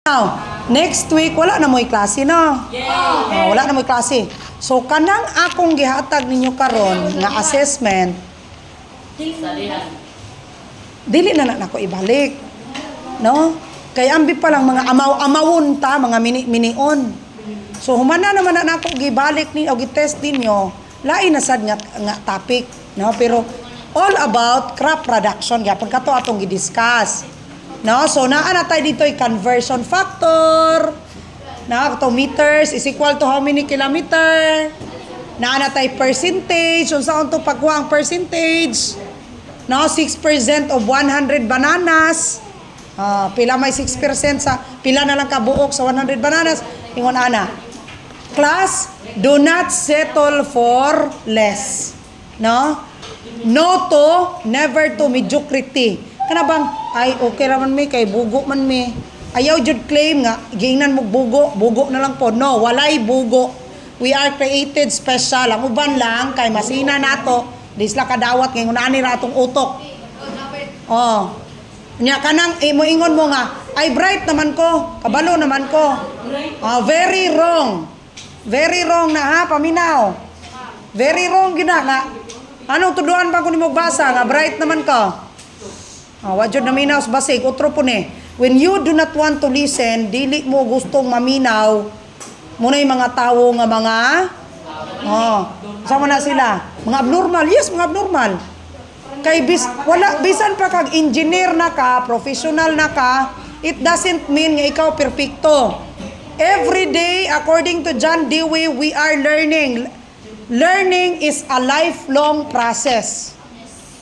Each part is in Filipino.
Now, next week, wala na mo'y klase, no? Wala na mo'y klase. So, kanang akong gihatag ninyo karon nga assessment, dili na nako ibalik. No? Kaya ambi pa lang mga amawon ta, mga mini-minion. So, humana naman na ako gibalik ni o gitest ninyo, lain na sad nga topic. No? Pero, all about crop production. Kaya pagkato atong gidiscuss. No, so naa na tayo dito yung conversion factor. Na ito meters is equal to how many kilometer. Naa na tayo percentage. So saan ito pagkuha ang percentage? No, 6% of 100 bananas. Pila may 6% sa pila na lang kabuok sa 100 bananas. Ingon ana. Class, do not settle for less. No? No to, never to mediocrity. Kana bang, ay okay raman mi, kay bugo man mi. Ayaw jud claim nga, giingnan mo bugo na lang po. No, walay bugo. We are created special. Ang uban lang, kay masina nato, disla kadawat, ngayon ani ra atong utok. Nya kanang, moingon mo nga, ay bright naman ko, kabalo naman ko. Very wrong. Very wrong na ha, paminaw. Very wrong gina nga. Anong tuduan pa ko ni magbasa, nga bright naman ka? Wajud na minaw sa basig, utro po ni. When you do not want to listen, dili mo gustong maminaw, muna yung mga tao nga mga, sama na sila, mga abnormal, yes, mga abnormal. Kay bisan pa kag engineer na ka, professional na ka, it doesn't mean nga ikaw perfecto. Every day, according to John Dewey, we are learning. Learning is a lifelong process.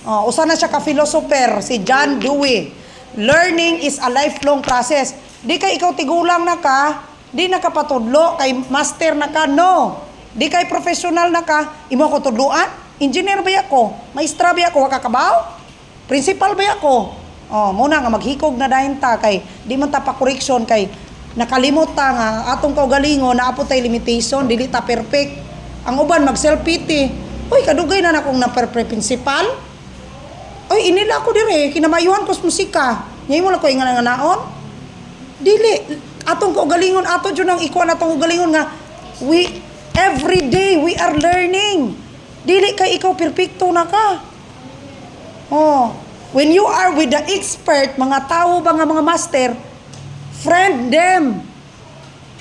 Usa na siya ka-philosopher, si John Dewey. Learning is a lifelong process. Di kay ikaw tigulang na ka, di na kapatudlo, kay master na ka, no. Di kay professional na ka, imo ko tudloan? Engineer ba ako? Maestra ba ako? Wakakabaw? Principal ba ako? Muna nga maghikog na dahin ta, kay di man ta pa-correction, kay nakalimot ta nga, atong kaugalingon, naapot tay limitation, dili ta perfect. Ang uban, mag-self-pity. Uy, kadugay na akong na-perfect principal. Oy, inila ako dire, kinamayuhan ko sa musika. Ngayon mo lang ko nga naon. Dili, atong kaugalingon, ato dyan ang ikuan atong kaugalingon nga, every day, we are learning. Dili kay ikaw perfecto na ka. When you are with the expert, mga tao ba nga mga master, friend them.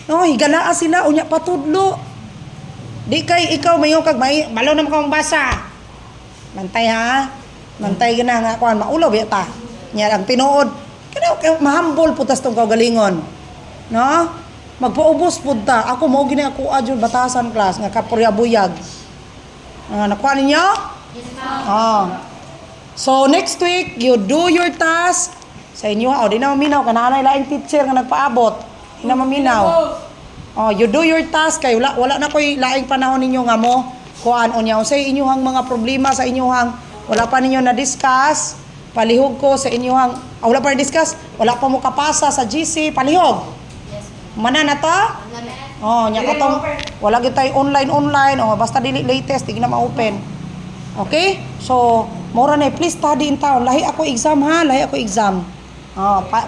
No, higalaan sila, unya patudlo. Di kay ikaw, mayo kag balaw naman kang basa. Mantay ha. Mantay gina nga kuan maulaw ta. Nya ang tinuod. Kana mahambol putas tong kaugalingon. No? Magpaubos pud ta. Ako mao gini ako adyon batasan class nga kapuryabuyag. Nakuha ninyo? Yes, ma'am. So next week you do your task sa inyo. Di na maminaw kananay laing teacher nga nagpaabot. Di na maminaw. You do your task kay wala na koy laing panahon ninyo nga mo kuan unya unsay inyong mga problema sa inyong wala pa ninyo na-discuss, palihog ko sa inyong, wala pa na-discuss, wala pa mo kapasa sa GC, palihog. Yes. Mana na to? Nya katong, wala gitay online, basta dili latest, di na ma-open. Okay? So, mura na, please study in town. Lahi ako exam ha, lahi ako exam.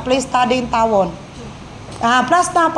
Please study in town. Plus na,